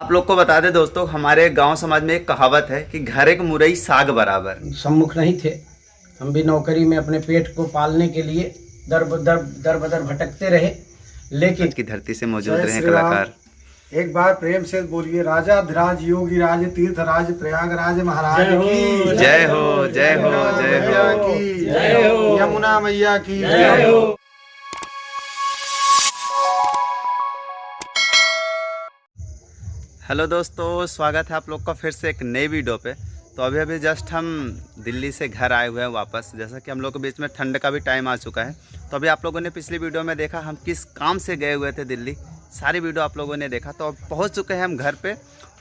आप लोग को बता दें दोस्तों, हमारे गांव समाज में एक कहावत है कि घर एक मुरई साग बराबर। सम्मुख नहीं थे, हम भी नौकरी में अपने पेट को पालने के लिए दर बदर भटकते रहे, लेकिन आज की धरती से मौजूद रहे कलाकार। एक बार प्रेम से बोलिए, राजा धिराज योगी राज तीर्थराज प्रयागराज महाराज की जय हो, जय हो, जय हो, जय हो, यमुना मैया की जय हो। हेलो दोस्तों, स्वागत है आप लोग का फिर से एक नई वीडियो पे। तो अभी जस्ट हम दिल्ली से घर आए हुए हैं वापस। जैसा कि हम लोग के बीच में ठंड का भी टाइम आ चुका है, तो अभी आप लोगों ने पिछली वीडियो में देखा हम किस काम से गए हुए थे दिल्ली। सारी वीडियो आप लोगों ने देखा। तो अब पहुंच चुके हैं हम घर पे।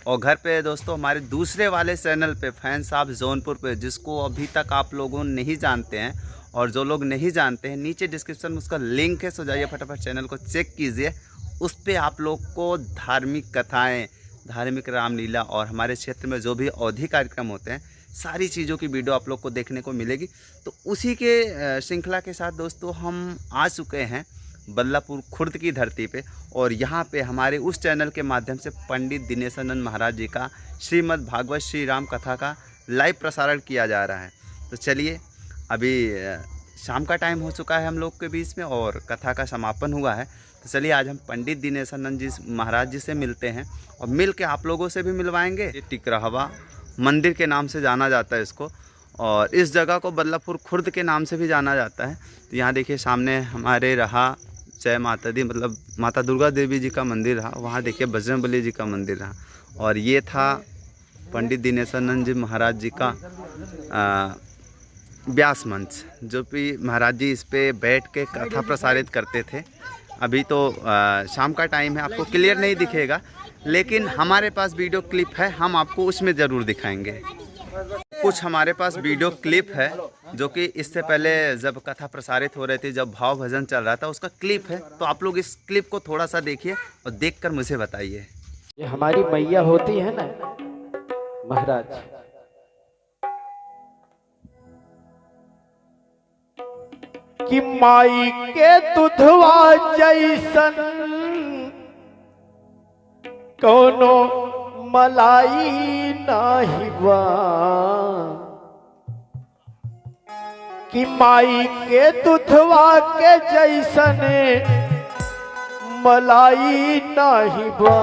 और घर पे दोस्तों हमारे दूसरे वाले चैनल पे फैन साहब जौनपुर पे, जिसको अभी तक आप लोगों नहीं जानते हैं, और जो लोग नहीं जानते हैं नीचे डिस्क्रिप्शन में उसका लिंक है, सो जाइए फटाफट चैनल को चेक कीजिए। उस पर आप लोग को धार्मिक कथाएँ, धार्मिक रामलीला और हमारे क्षेत्र में जो भी अवधि कार्यक्रम होते हैं, सारी चीज़ों की वीडियो आप लोग को देखने को मिलेगी। तो उसी के श्रृंखला के साथ दोस्तों हम आ चुके हैं बल्लापुर खुर्द की धरती पे। और यहाँ पे हमारे उस चैनल के माध्यम से पंडित दिनेशानंद महाराज जी का श्रीमद् भागवत श्री राम कथा का लाइव प्रसारण किया जा रहा है। तो चलिए, अभी शाम का टाइम हो चुका है हम लोग के बीच में और कथा का समापन हुआ है। तो चलिए आज हम पंडित दिनेशानंद जी महाराज जी से मिलते हैं और मिल के आप लोगों से भी मिलवाएंगे। ये टिकराहवा मंदिर के नाम से जाना जाता है इसको, और इस जगह को बल्लापुर खुर्द के नाम से भी जाना जाता है। तो यहाँ देखिए सामने हमारे रहा जय माता दी, मतलब माता दुर्गा देवी जी का मंदिर रहा। वहाँ देखिए बजरंगबली जी का मंदिर रहा। और ये था पंडित दिनेशानंद जी महाराज जी का व्यास मंच, जो कि महाराज जी इस पे बैठ के कथा प्रसारित करते थे। अभी तो शाम का टाइम है, आपको क्लियर नहीं दिखेगा, लेकिन हमारे पास वीडियो क्लिप है, हम आपको उसमें ज़रूर दिखाएंगे। कुछ हमारे पास वीडियो क्लिप है जो कि इससे पहले जब कथा प्रसारित हो रही थी, जब भाव भजन चल रहा था, उसका क्लिप है। तो आप लोग इस क्लिप को थोड़ा सा देखिए और देखकर मुझे बताइए। ये हमारी मैया होती है ना महाराज, कि माई के दुधवा जैसन कोनो मलाई नाही बा, कि माई के दुधवा के जैसन मलाई नाही बा।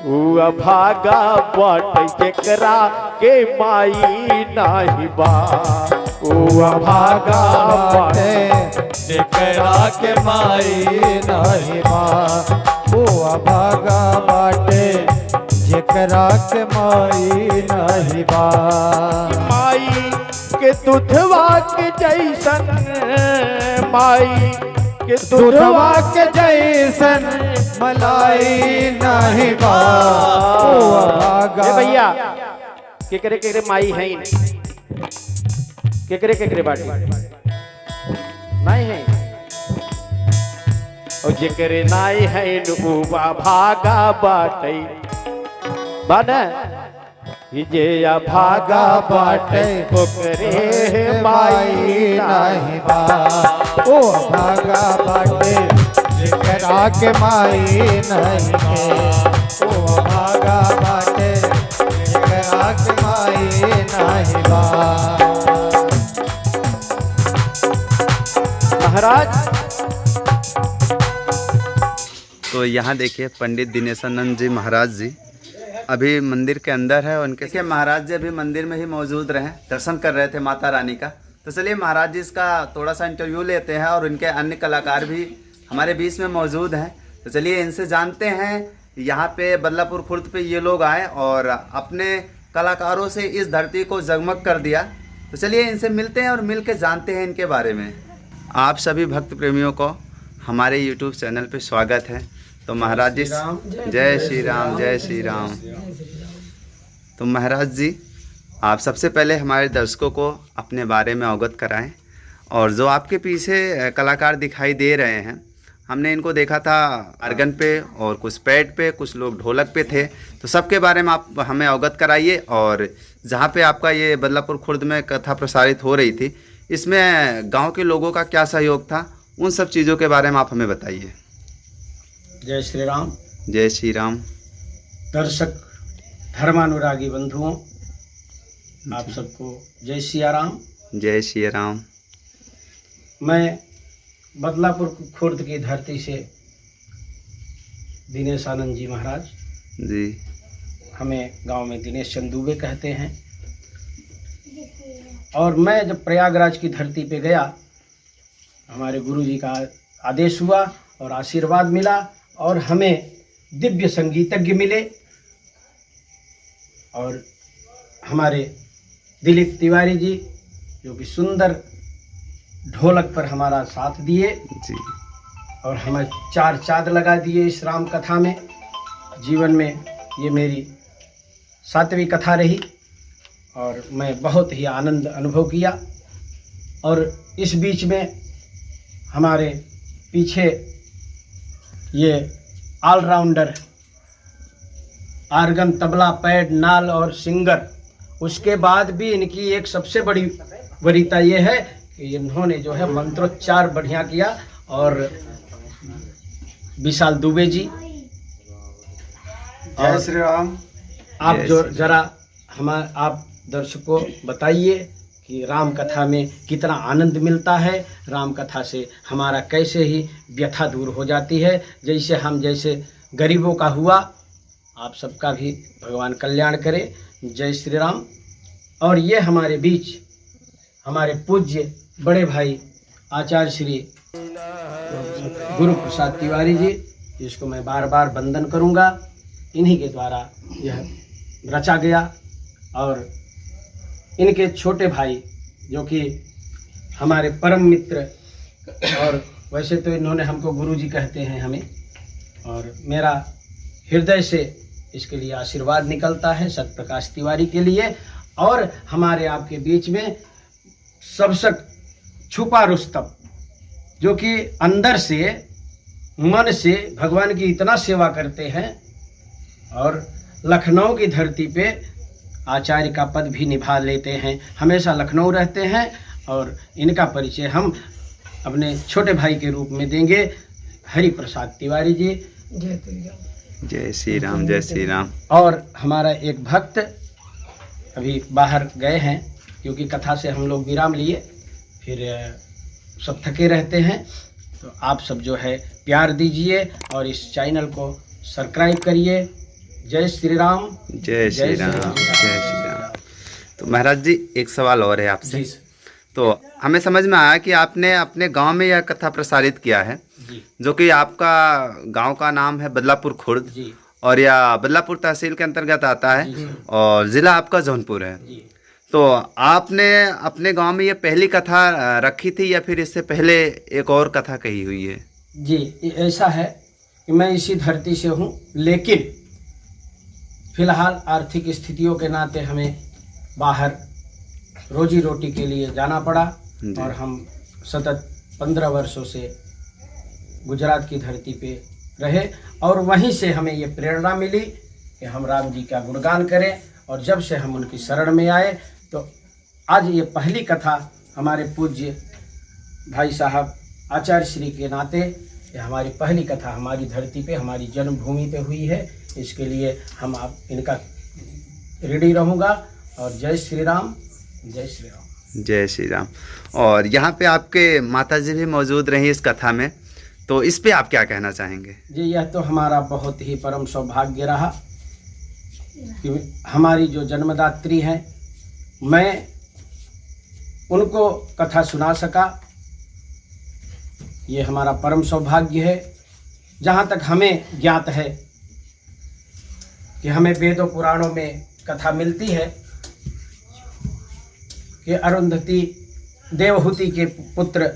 उ भागा बाट जेकरा के माई नाही बा, भागा बाटे जेकरा के माई नाही बा। भागा बाटे जेकरा के माई नाही बा। माई के दुधवा के जैसन, माई के दुधवा के जैसन मलाई नाही बा। भागा भैया केकरे माई है ही नहीं, केकरे बाटी नहीं है। और जेकरे नाई है नुबा भागा बाटे बना, जे भागा बाटे ओकरे माई नाही बा। भागा बाटे जेकरा के माई नहीं के। भागा बाटे जेकरा के माई नहीं बा। महाराज तो यहाँ देखिए पंडित दिनेशानंद जी महाराज जी अभी मंदिर के अंदर है। उनके देखिए महाराज जी अभी मंदिर में ही मौजूद रहे, दर्शन कर रहे थे माता रानी का। तो चलिए महाराज जी इसका थोड़ा सा इंटरव्यू लेते हैं, और उनके अन्य कलाकार भी हमारे बीच में मौजूद हैं। तो चलिए इनसे जानते हैं यहाँ पे बल्लापुर खुर्द पे ये लोग आए और अपने कलाकारों से इस धरती को जगमग कर दिया। तो चलिए इनसे मिलते हैं और मिल के जानते हैं इनके बारे में। आप सभी भक्त प्रेमियों को हमारे YouTube चैनल पे स्वागत है। तो महाराज जी जय श्री राम, जय श्री राम। तो महाराज जी आप सबसे पहले हमारे दर्शकों को अपने बारे में अवगत कराएं, और जो आपके पीछे कलाकार दिखाई दे रहे हैं, हमने इनको देखा था आर्गन पे और कुछ पैड पे, कुछ लोग ढोलक पे थे। तो सबके बारे में आप हमें अवगत कराइए। और जहाँ पे आपका ये बल्लापुर खुर्द में कथा प्रसारित हो रही थी, इसमें गांव के लोगों का क्या सहयोग था, उन सब चीज़ों के बारे में आप हमें बताइए। जय श्री राम। जय श्री राम। दर्शक धर्मानुरागी बंधुओं, आप सबको जय सिया राम। जय श्री राम। मैं बदलापुर खुर्द की धरती से दिनेश आनंद जी महाराज, जी हमें गांव में दिनेश चंद दुबे कहते हैं। और मैं जब प्रयागराज की धरती पे गया, हमारे गुरु जी का आदेश हुआ और आशीर्वाद मिला और हमें दिव्य संगीतज्ञ मिले और हमारे दिलीप तिवारी जी जो कि सुंदर ढोलक पर हमारा साथ दिए जी। और हमें 4 चाँद लगा दिए इस राम कथा में। जीवन में ये मेरी 7वीं कथा रही और मैं बहुत ही आनंद अनुभव किया। और इस बीच में हमारे पीछे ये ऑलराउंडर आर्गन, तबला, पैड, नाल और सिंगर, उसके बाद भी इनकी एक सबसे बड़ी वरीयता ये है कि इन्होंने जो है मंत्रोच्चार बढ़िया किया। और विशाल दुबे जी, जय श्री राम। आप जो जरा आप दर्शकों बताइए कि राम कथा में कितना आनंद मिलता है, राम कथा से हमारा कैसे ही व्यथा दूर हो जाती है। जैसे गरीबों का हुआ, आप सबका भी भगवान कल्याण करे। जय श्री राम। और ये हमारे बीच हमारे पूज्य बड़े भाई आचार्य श्री गुरु प्रसाद तिवारी जी, जिसको मैं बार बार वंदन करूंगा। इन्हीं के द्वारा यह रचा गया। और इनके छोटे भाई जो कि हमारे परम मित्र, और वैसे तो इन्होंने हमको गुरुजी कहते हैं हमें, और मेरा हृदय से इसके लिए आशीर्वाद निकलता है सतप्रकाश तिवारी के लिए। और हमारे आपके बीच में सबसे छुपा रुस्तम, जो कि अंदर से मन से भगवान की इतना सेवा करते हैं और लखनऊ की धरती पे आचार्य का पद भी निभा लेते हैं, हमेशा लखनऊ रहते हैं। और इनका परिचय हम अपने छोटे भाई के रूप में देंगे, हरि प्रसाद तिवारी जी। जय श्री राम। जय श्री राम। और हमारा एक भक्त अभी बाहर गए हैं, क्योंकि कथा से हम लोग विराम लिए, फिर सब थके रहते हैं। तो आप सब जो है प्यार दीजिए और इस चैनल को सब्सक्राइब करिए। जय श्री राम। जय श्री राम। जय श्री राम। तो महाराज जी, एक सवाल और है आपसे। तो हमें समझ में आया कि आपने अपने गांव में यह कथा प्रसारित किया है, जो कि आपका गांव का नाम है बदलापुर खुर्द जी। और यह बदलापुर तहसील के अंतर्गत आता है और ज़िला आपका जौनपुर है। जी। तो आपने अपने गांव में ये पहली कथा रखी थी या फिर इससे पहले एक और कथा कही हुई है? जी, ऐसा है कि मैं इसी धरती से हूँ, लेकिन फिलहाल आर्थिक स्थितियों के नाते हमें बाहर रोजी रोटी के लिए जाना पड़ा और हम सतत 15 वर्षों से गुजरात की धरती पे रहे। और वहीं से हमें ये प्रेरणा मिली कि हम राम जी का गुणगान करें। और जब से हम उनकी शरण में आए, तो आज ये पहली कथा हमारे पूज्य भाई साहब आचार्य श्री के नाते ये हमारी पहली कथा हमारी धरती पे, हमारी जन्मभूमि पे हुई है। इसके लिए हम आप इनका ऋणी रहूँगा। और जय श्री राम। जय श्री राम। जय श्री राम। और यहाँ पे आपके माताजी भी मौजूद रही इस कथा में, तो इस पे आप क्या कहना चाहेंगे? जी, यह तो हमारा बहुत ही परम सौभाग्य रहा कि हमारी जो जन्मदात्री हैं, मैं उनको कथा सुना सका। ये हमारा परम सौभाग्य है। जहाँ तक हमें ज्ञात है कि हमें वेदों पुराणों में कथा मिलती है कि अरुंधति देवहूति के पुत्र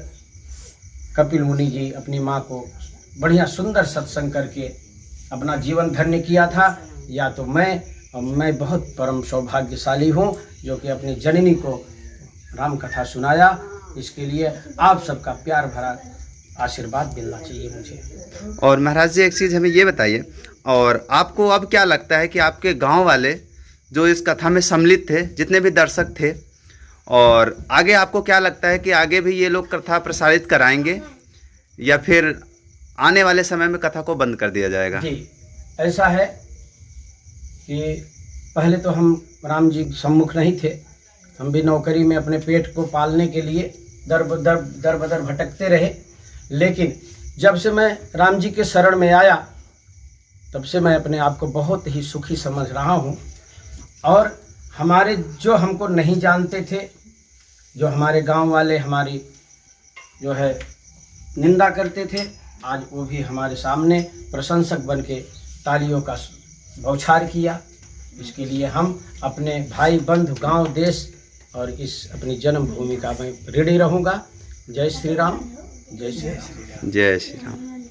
कपिल मुनि जी अपनी माँ को बढ़िया सुंदर सत्संग करके अपना जीवन धन्य किया था। या तो मैं बहुत परम सौभाग्यशाली हूँ जो कि अपनी जननी को राम कथा सुनाया। इसके लिए आप सबका प्यार भरा आशीर्वाद मिलना चाहिए मुझे। और महाराज जी, एक चीज़ हमें ये बताइए, और आपको अब क्या लगता है कि आपके गांव वाले जो इस कथा में सम्मिलित थे, जितने भी दर्शक थे, और आगे आपको क्या लगता है कि आगे भी ये लोग कथा प्रसारित कराएंगे या फिर आने वाले समय में कथा को बंद कर दिया जाएगा? जी, ऐसा है कि पहले तो हम राम जी सम्मुख नहीं थे, हम भी नौकरी में अपने पेट को पालने के लिए दर बदर भटकते रहे। लेकिन जब से मैं राम जी के शरण में आया तब से मैं अपने आप को बहुत ही सुखी समझ रहा हूँ। और हमारे जो हमको नहीं जानते थे, जो हमारे गांव वाले हमारी जो है निंदा करते थे, आज वो भी हमारे सामने प्रशंसक बन के तालियों का बौछार किया। इसके लिए हम अपने भाई बंधु गांव देश और इस अपनी जन्मभूमि का मैं ऋणी रहूँगा। जय श्री राम, जय श्री राम, जय श्री राम।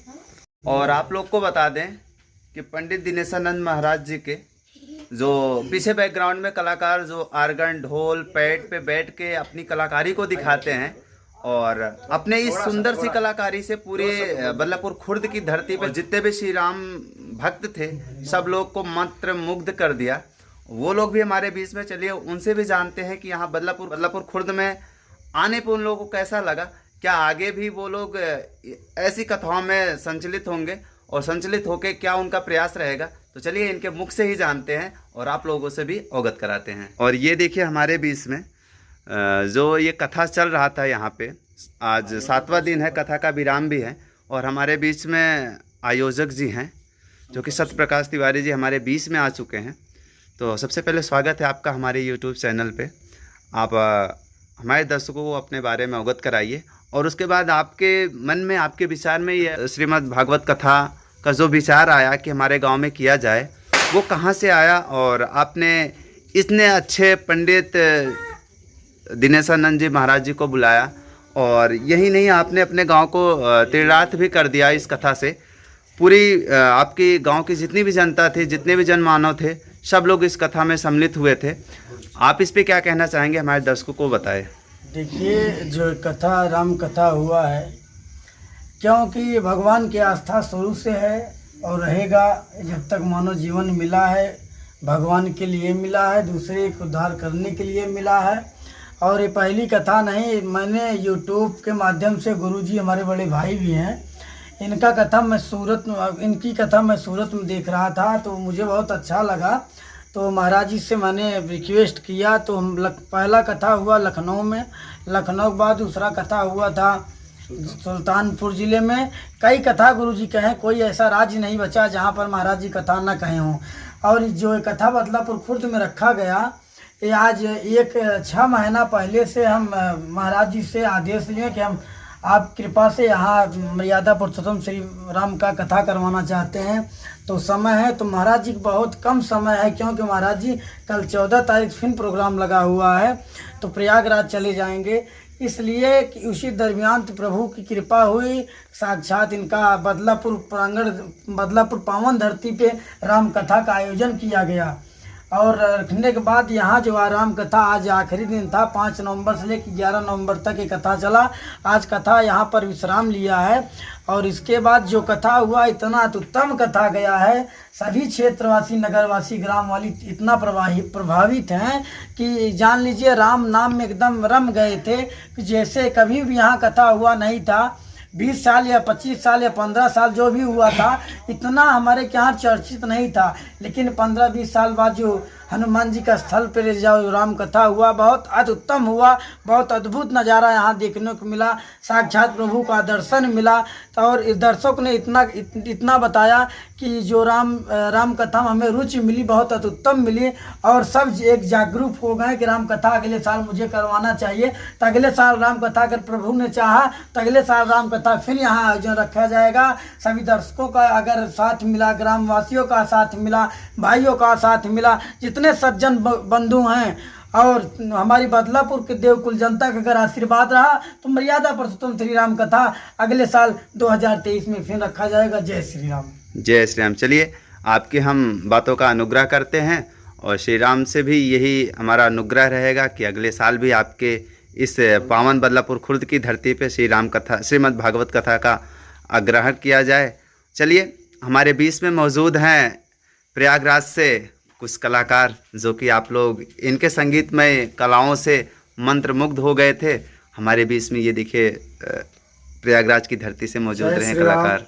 और आप लोग को बता दें कि पंडित दिनेशानंद महाराज जी के जो पीछे बैकग्राउंड में कलाकार जो आर्गन ढोल पैड पे बैठ के अपनी कलाकारी को दिखाते हैं और अपने इस सुंदर सी कलाकारी से पूरे बल्लभपुर खुर्द की धरती पर जितने भी श्री राम भक्त थे सब लोग को मंत्र मुग्ध कर दिया। वो लोग भी हमारे बीच में, चलिए उनसे भी जानते हैं कि यहाँ बल्लभपुर खुर्द में आने पर उन लोगों को कैसा लगा। क्या आगे भी वो लोग ऐसी कथाओं में संचलित होंगे और संचलित होकर क्या उनका प्रयास रहेगा, तो चलिए इनके मुख से ही जानते हैं और आप लोगों से भी अवगत कराते हैं। और ये देखिए हमारे बीच में जो ये कथा चल रहा था, यहाँ पे आज 7वां दिन है, कथा का विराम भी है और हमारे बीच में आयोजक जी हैं जो कि सत्य प्रकाश तिवारी जी हमारे बीच में आ चुके हैं। तो सबसे पहले स्वागत है आपका हमारे यूट्यूब चैनल पे। आप हमारे दर्शकों को अपने बारे में अवगत कराइए और उसके बाद आपके मन में, आपके विचार में ये श्रीमद् भागवत कथा का जो विचार आया कि हमारे गांव में किया जाए, वो कहाँ से आया और आपने इतने अच्छे पंडित दिनेशानंद जी महाराज जी को बुलाया। और यही नहीं, आपने अपने गांव को तीर्थार्थ भी कर दिया इस कथा से। पूरी आपकी गांव की जितनी भी जनता थी, जितने भी जनमानव थे, सब लोग इस कथा में सम्मिलित हुए थे। आप इस पे क्या कहना चाहेंगे, हमारे दर्शकों को बताएं। देखिए, जो कथा राम कथा हुआ है, क्योंकि भगवान की आस्था शुरू से है और रहेगा जब तक मानव जीवन मिला है। भगवान के लिए मिला है, दूसरे को उद्धार करने के लिए मिला है। और ये पहली कथा नहीं, मैंने यूट्यूब के माध्यम से, गुरुजी हमारे बड़े भाई भी हैं, इनकी कथा मैं सूरत में देख रहा था तो मुझे बहुत अच्छा लगा। तो महाराज जी से मैंने रिक्वेस्ट किया तो पहला कथा हुआ लखनऊ में, लखनऊ के बाद दूसरा कथा हुआ था सुल्तानपुर ज़िले में। कई कथा गुरुजी कहें, कोई ऐसा राज्य नहीं बचा जहाँ पर महाराज जी कथा ना कहे हों। और जो कथा बदलापुर खुर्द में रखा गया, ये आज 6 महीना पहले से हम महाराज जी से आदेश लिए कि हम आप कृपा से यहाँ मर्यादा पुरुषोत्तम श्री राम का कथा करवाना चाहते हैं। तो समय है तो महाराज जी बहुत कम समय है, क्योंकि महाराज जी कल 14 तारीख फिर प्रोग्राम लगा हुआ है तो प्रयागराज चले जाएंगे। इसलिए कि उसी दरमियान तो प्रभु की कृपा हुई, साक्षात इनका बदलापुर पावन धरती पे राम कथा का आयोजन किया गया। और रखने के बाद यहाँ जो राम कथा आज आखिरी दिन था, 5 नवंबर से लेकर 11 नवंबर तक ये कथा चला। आज कथा यहाँ पर विश्राम लिया है और इसके बाद जो कथा हुआ, इतना उत्तम कथा गया है। सभी क्षेत्रवासी, नगरवासी, ग्राम वाली इतना प्रभावित हैं कि जान लीजिए राम नाम में एकदम रम गए थे कि जैसे कभी भी यहाँ कथा हुआ नहीं था। 20 साल या 25 साल या 15 साल जो भी हुआ था, इतना हमारे यहाँ चर्चित नहीं था। लेकिन 15-20 साल बाद जो हनुमान जी का स्थल पर जो राम कथा हुआ, बहुत अति उत्तम हुआ। बहुत अद्भुत नज़ारा यहाँ देखने को मिला, साक्षात प्रभु का दर्शन मिला। और इस दर्शक ने इतना बताया कि जो राम कथा में हमें रुचि मिली, बहुत अति उत्तम मिली। और सब एक जागरूक हो गए कि राम कथा अगले साल मुझे करवाना चाहिए। तो अगले साल राम कथा अगर प्रभु ने चाहा तो अगले साल राम कथा फिर यहाँ आयोजन रखा जाएगा। सभी दर्शकों का अगर साथ मिला, ग्रामवासियों का साथ मिला, भाइयों का साथ मिला, जितने सज्जन बंधु हैं और हमारी बदलापुर के देवकुल जनता का अगर आशीर्वाद रहा तो मर्यादा पुरुषोत्तम श्री राम कथा अगले साल 2023 में फिर रखा जाएगा। जय श्री राम, जय श्री राम। चलिए आपकी हम बातों का अनुग्रह करते हैं और श्री राम से भी यही हमारा अनुग्रह रहेगा कि अगले साल भी आपके इस पावन बदलापुर खुर्द की धरती पे श्री राम कथा, श्रीमद् भागवत कथा का आग्रह किया जाए। चलिए हमारे बीच में मौजूद हैं प्रयागराज से कुछ कलाकार जो कि आप लोग इनके संगीतमय कलाओं से मंत्रमुग्ध हो गए थे। हमारे बीच में ये देखिए प्रयागराज की धरती से मौजूद रहे कलाकार।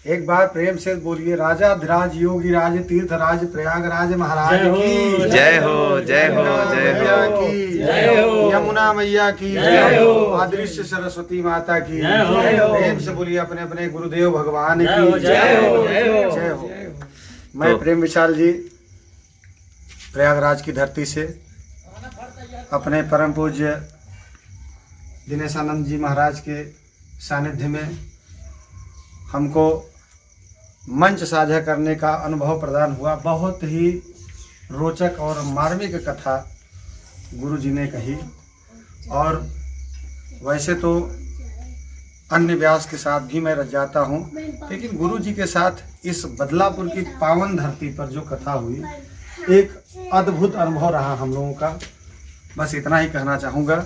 एक बार प्रेम से बोलिए राजा धिराज योगी राज तीर्थ राज प्रयागराज महाराज की जय हो, जय हो, जय मैया हो। की जय हो। यमुना मैया की जय हो। अदृश्य सरस्वती माता की जय हो। प्रेम से बोलिए अपने अपने गुरुदेव भगवान जय हो, की जय हो, जय हो। जय हो। मैं तो- प्रेम विशाल जी प्रयागराज की धरती से अपने परम पूज्य दिनेशानंद जी महाराज के सानिध्य में हमको मंच साझा करने का अनुभव प्रदान हुआ। बहुत ही रोचक और मार्मिक कथा गुरु जी ने कही। और वैसे तो अन्य व्यास के साथ भी मैं रच जाता हूँ, लेकिन गुरु जी के साथ इस बदलापुर की पावन धरती पर जो कथा हुई, एक अद्भुत अनुभव रहा हम लोगों का। बस इतना ही कहना चाहूँगा।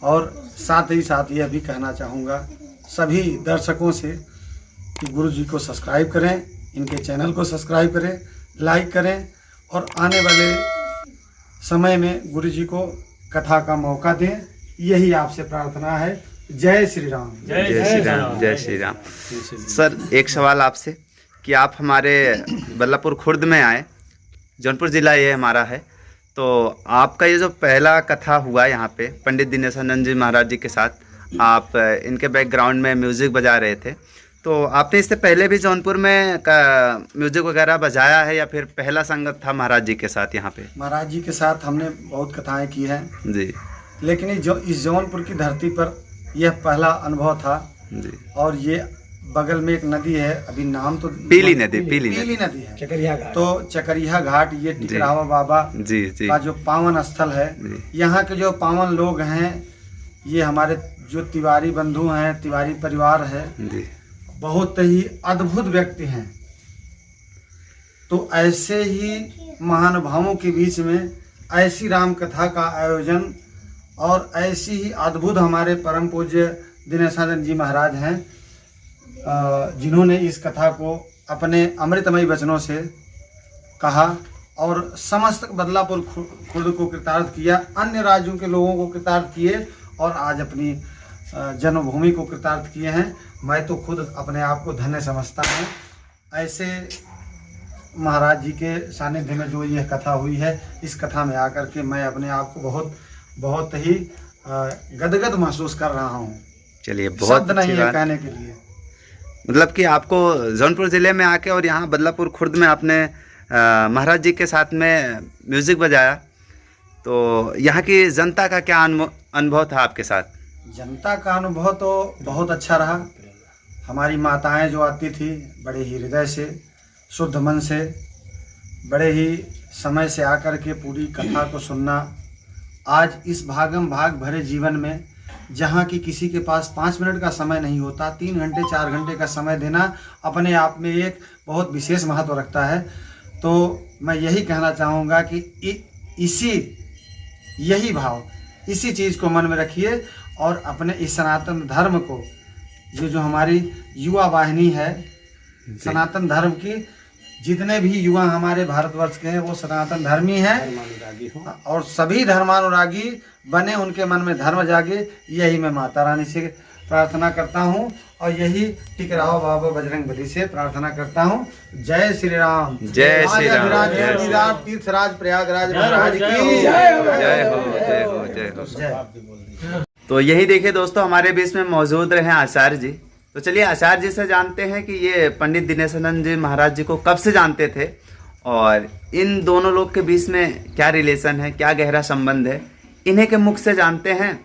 और साथ ही साथ यह भी कहना चाहूँगा सभी दर्शकों से कि गुरु जी को सब्सक्राइब करें, इनके चैनल को सब्सक्राइब करें, लाइक करें और आने वाले समय में गुरु जी को कथा का मौका दें। यही आपसे प्रार्थना है। जय श्री राम। जय श्री राम, जय श्री राम। सर, एक सवाल आपसे कि आप हमारे बदलापुर खुर्द में आए, जौनपुर ज़िला ये हमारा है, तो आपका ये जो पहला कथा हुआ यहाँ पे पंडित दिनेशानंद जी महाराज जी के साथ, आप इनके बैकग्राउंड में म्यूज़िक बजा रहे थे, तो आपने इससे पहले भी जौनपुर में म्यूज़िक वगैरह बजाया है या फिर पहला संगत था महाराज जी के साथ यहाँ पे? महाराज जी के साथ हमने बहुत कथाएं की हैं, जी लेकिन इस जौनपुर की धरती पर यह पहला अनुभव था। जी। और ये बगल में एक नदी है, अभी नाम तो पीली नदी, पीली पीली नदी। नदी है। चकरिया घाट। तो चकरिया घाट ये टिकरावा बाबा जी जी का जो पावन स्थल है, जी। यहाँ के जो पावन लोग हैं, ये हमारे जो तिवारी बंधु हैं, तिवारी परिवार है, जी बहुत ही अद्भुत व्यक्ति हैं। तो ऐसे ही महानुभावों के बीच में ऐसी राम कथा का आयोजन और ऐसी ही अद्भुत हमारे परम पूज्य दिनेशानंद जी महाराज हैं, जिन्होंने इस कथा को अपने अमृतमयी वचनों से कहा और समस्त बदलापुर खुर्द को कृतार्थ किया, अन्य राज्यों के लोगों को कृतार्थ किए और आज अपनी जन्मभूमि को कृतार्थ किए हैं। मैं तो खुद अपने आप को धन्य समझता हूँ। ऐसे महाराज जी के सानिध्य में जो यह कथा हुई है, इस कथा में आकर के मैं अपने आप को बहुत ही गदगद महसूस कर रहा हूँ। चलिए, बहुत शब्द नहीं अच्छी है बात। कहने के लिए। मतलब कि आपको जौनपुर ज़िले में आके और यहाँ बदलापुर खुर्द में आपने महाराज जी के साथ में म्यूज़िक बजाया, तो यहाँ की जनता का क्या अनुभव था आपके साथ? जनता का अनुभव तो बहुत अच्छा रहा। हमारी माताएं जो आती थी, बड़े ही हृदय से, शुद्ध मन से, बड़े ही समय से आकर के पूरी कथा को सुनना। आज इस भागम भाग भरे जीवन में जहाँ की किसी के पास 5 मिनट का समय नहीं होता, 3 घंटे 4 घंटे का समय देना अपने आप में एक बहुत विशेष महत्व रखता है। तो मैं यही कहना चाहूँगा कि यही भाव, इसी चीज़ को मन में रखिए और अपने इस सनातन धर्म को, जो हमारी युवा वाहिनी है, सनातन धर्म की जितने भी युवा हमारे भारतवर्ष के हैं वो सनातन धर्मी हैं और सभी धर्मानुरागी बने, उनके मन में धर्म जागे। यही मैं माता रानी से प्रार्थना करता हूँ और यही टिकरावा बाबा बजरंगबली से प्रार्थना करता हूँ। जय श्री राम। जय श्री राम। जय श्री राम। तीर्थराज प्रयागराज महाराज की जय हो, जय हो, जय हो। जय। तो यही देखिए दोस्तों, हमारे बीच में मौजूद रहे आचार्य जी। तो चलिए आचार्य जी से जानते हैं कि ये पंडित दिनेशानंद जी महाराज जी को कब से जानते थे और इन दोनों लोग के बीच में क्या रिलेशन है, क्या गहरा संबंध है, इन्हीं के मुख से जानते हैं।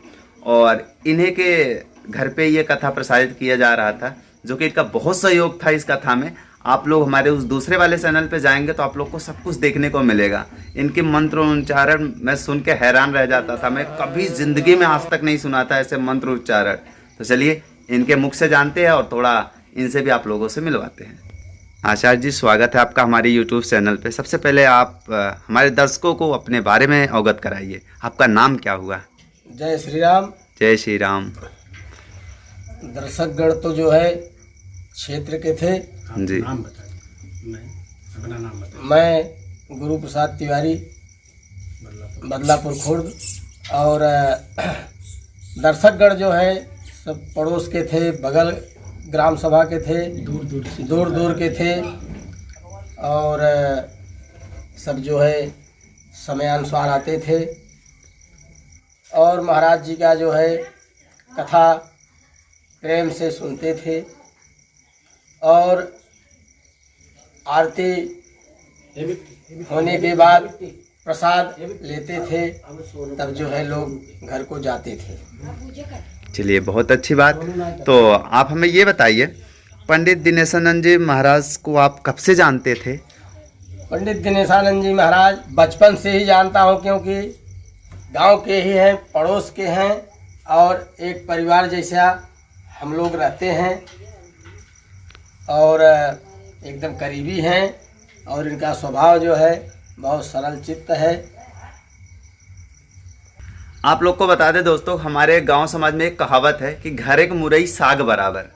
और इन्हीं के घर पे ये कथा प्रसारित किया जा रहा था, जो कि इनका बहुत सहयोग था इस कथा में। आप लोग हमारे उस दूसरे वाले चैनल पे जाएंगे तो आप लोग को सब कुछ देखने को मिलेगा। इनके मंत्र उच्चारण मैं सुन के हैरान रह जाता था। मैं कभी ज़िंदगी में आज तक नहीं सुना था ऐसे मंत्र उच्चारण। तो चलिए इनके मुख से जानते हैं और थोड़ा इनसे भी आप लोगों से मिलवाते हैं। आचार्य जी, स्वागत है आपका हमारे यूट्यूब चैनल पे। सबसे पहले आप हमारे दर्शकों को अपने बारे में अवगत कराइए। आपका नाम क्या हुआ? जय श्री राम। जय श्री राम। दर्शकगण तो जो है क्षेत्र के थे। जी, नाम बताइए। मैं अपना नाम बताइए। मैं गुरु प्रसाद तिवारी, बदलापुर खुर्द। और दर्शकगण जो है सब पड़ोस के थे, बगल ग्राम सभा के थे, दूर दूर के थे, और सब जो है समयानुसार आते थे और महाराज जी का जो है कथा प्रेम से सुनते थे और आरती होने के बाद प्रसाद लेते थे, तब जो है लोग घर को जाते थे। चलिए, बहुत अच्छी बात। तो आप हमें ये बताइए, पंडित दिनेशानंद जी महाराज को आप कब से जानते थे? पंडित दिनेशानंद जी महाराज बचपन से ही जानता हूँ, क्योंकि गांव के ही हैं, पड़ोस के हैं और एक परिवार जैसा हम लोग रहते हैं और एकदम करीबी हैं और इनका स्वभाव जो है बहुत सरल चित्त है। आप लोग को बता दें दोस्तों, हमारे गांव समाज में एक कहावत है कि घर एक मुरई साग बराबर,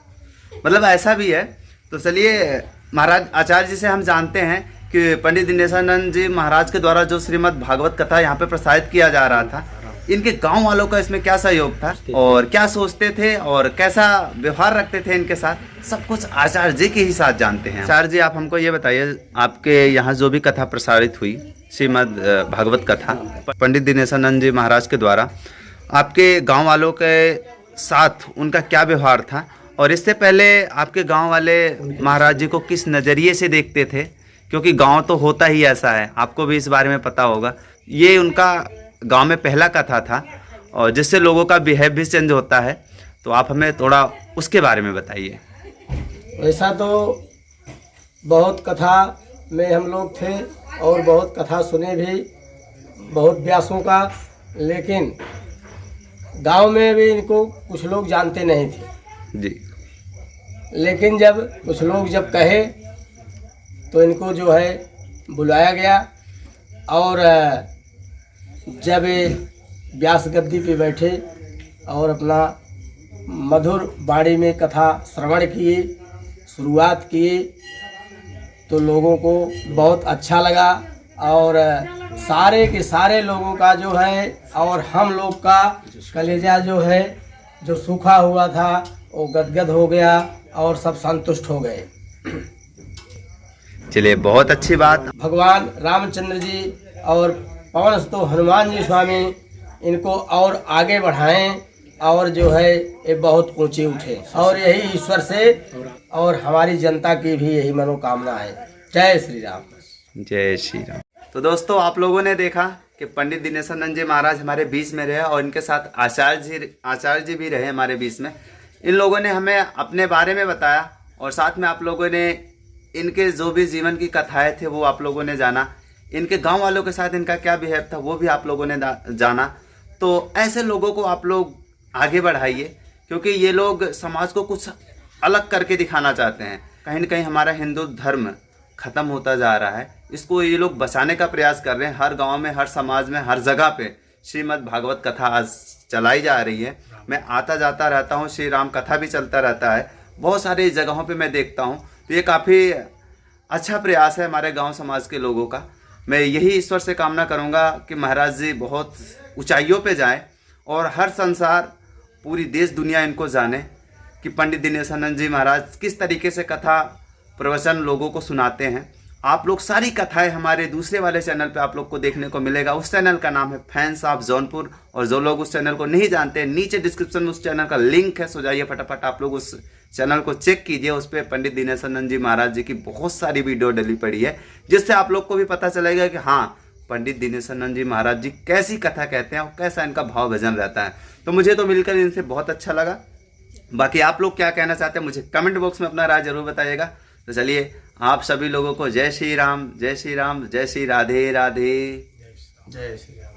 मतलब ऐसा भी है। तो चलिए, महाराज आचार्य जी से हम जानते हैं कि पंडित दिनेशानंद जी महाराज के द्वारा जो श्रीमद् भागवत कथा यहाँ पे प्रसारित किया जा रहा था, इनके गांव वालों का इसमें क्या सहयोग था और क्या सोचते थे और कैसा व्यवहार रखते थे इनके साथ, सब कुछ आचार्य जी के ही साथ जानते हैं। आचार्य जी, आप हमको ये बताइए, आपके यहाँ जो भी कथा प्रसारित हुई श्रीमद् भागवत कथा पंडित दिनेशानंद जी महाराज के द्वारा, आपके गांव वालों के साथ उनका क्या व्यवहार था और इससे पहले आपके गांव वाले महाराज जी को किस नज़रिए से देखते थे? क्योंकि गांव तो होता ही ऐसा है, आपको भी इस बारे में पता होगा। ये उनका गांव में पहला कथा था और जिससे लोगों का बिहेव भी चेंज होता है, तो आप हमें थोड़ा उसके बारे में बताइए। वैसा तो बहुत कथा में हम लोग थे और बहुत कथा सुने भी बहुत व्यासों का, लेकिन गांव में भी इनको कुछ लोग जानते नहीं थे जी। लेकिन जब कुछ लोग जब कहे तो इनको जो है बुलाया गया और जब व्यास गद्दी पे बैठे और अपना मधुर वाणी में कथा श्रवण किए, शुरुआत किए, तो लोगों को बहुत अच्छा लगा और सारे के सारे लोगों का जो है और हम लोग का कलेजा जो है जो सूखा हुआ था वो गदगद हो गया और सब संतुष्ट हो गए। चलिए, बहुत अच्छी बात। भगवान रामचंद्र जी और पवन तो हनुमान जी स्वामी इनको और आगे बढ़ाएं और जो है ये बहुत ऊंचे उठे, और यही ईश्वर से और हमारी जनता की भी यही मनोकामना है। जय श्री राम। जय श्री राम। तो दोस्तों, आप लोगों ने देखा कि पंडित दिनेशानंद जी महाराज हमारे बीच में रहे और इनके साथ आचार्य जी भी रहे हमारे बीच में। इन लोगों ने हमें अपने बारे में बताया और साथ में आप लोगों ने इनके जो भी जीवन की कथाएं थे वो आप लोगों ने जाना। इनके गांव वालों के साथ इनका क्या बिहेव था वो भी आप लोगों ने जाना। तो ऐसे लोगों को आप लोग आगे बढ़ाइए, क्योंकि ये लोग समाज को कुछ अलग करके दिखाना चाहते हैं। कहीं न कहीं हमारा हिंदू धर्म ख़त्म होता जा रहा है, इसको ये लोग बचाने का प्रयास कर रहे हैं। हर गांव में, हर समाज में, हर जगह पे श्रीमद् भागवत कथा आज चलाई जा रही है। मैं आता जाता रहता हूँ, श्री राम कथा भी चलता रहता है, बहुत सारी जगहों पे मैं देखता हूँ। तो ये काफ़ी अच्छा प्रयास है हमारे गांव समाज के लोगों का। मैं यही ईश्वर से कामना करूंगा कि महाराज जी बहुत ऊंचाइयों पे जाएं और हर संसार, पूरी देश दुनिया इनको जाने कि पंडित दिनेशानंद जी महाराज किस तरीके से कथा प्रवचन लोगों को सुनाते हैं। आप लोग सारी कथाएं हमारे दूसरे वाले चैनल पे आप लोग को देखने को मिलेगा। उस चैनल का नाम है फैंस ऑफ जौनपुर, और जो लोग उस चैनल को नहीं जानते, नीचे डिस्क्रिप्शन में उस चैनल का लिंक है, सो जाइए फटाफट आप लोग उस चैनल को चेक कीजिए। उस पर पंडित दिनेशानंद जी महाराज जी की बहुत सारी वीडियो डली पड़ी है, जिससे आप लोग को भी पता चलेगा कि हाँ, पंडित दिनेशानंद जी महाराज जी कैसी कथा कहते हैं और कैसा इनका भाव भजन रहता है। तो मुझे तो मिलकर इनसे बहुत अच्छा लगा। बाकी आप लोग क्या कहना चाहते हैं मुझे कमेंट बॉक्स में अपना राय जरूर बताइएगा। तो चलिए, आप सभी लोगों को जय श्री राम, जय श्री राम, जय श्री राधे राधे, जय श्री राम।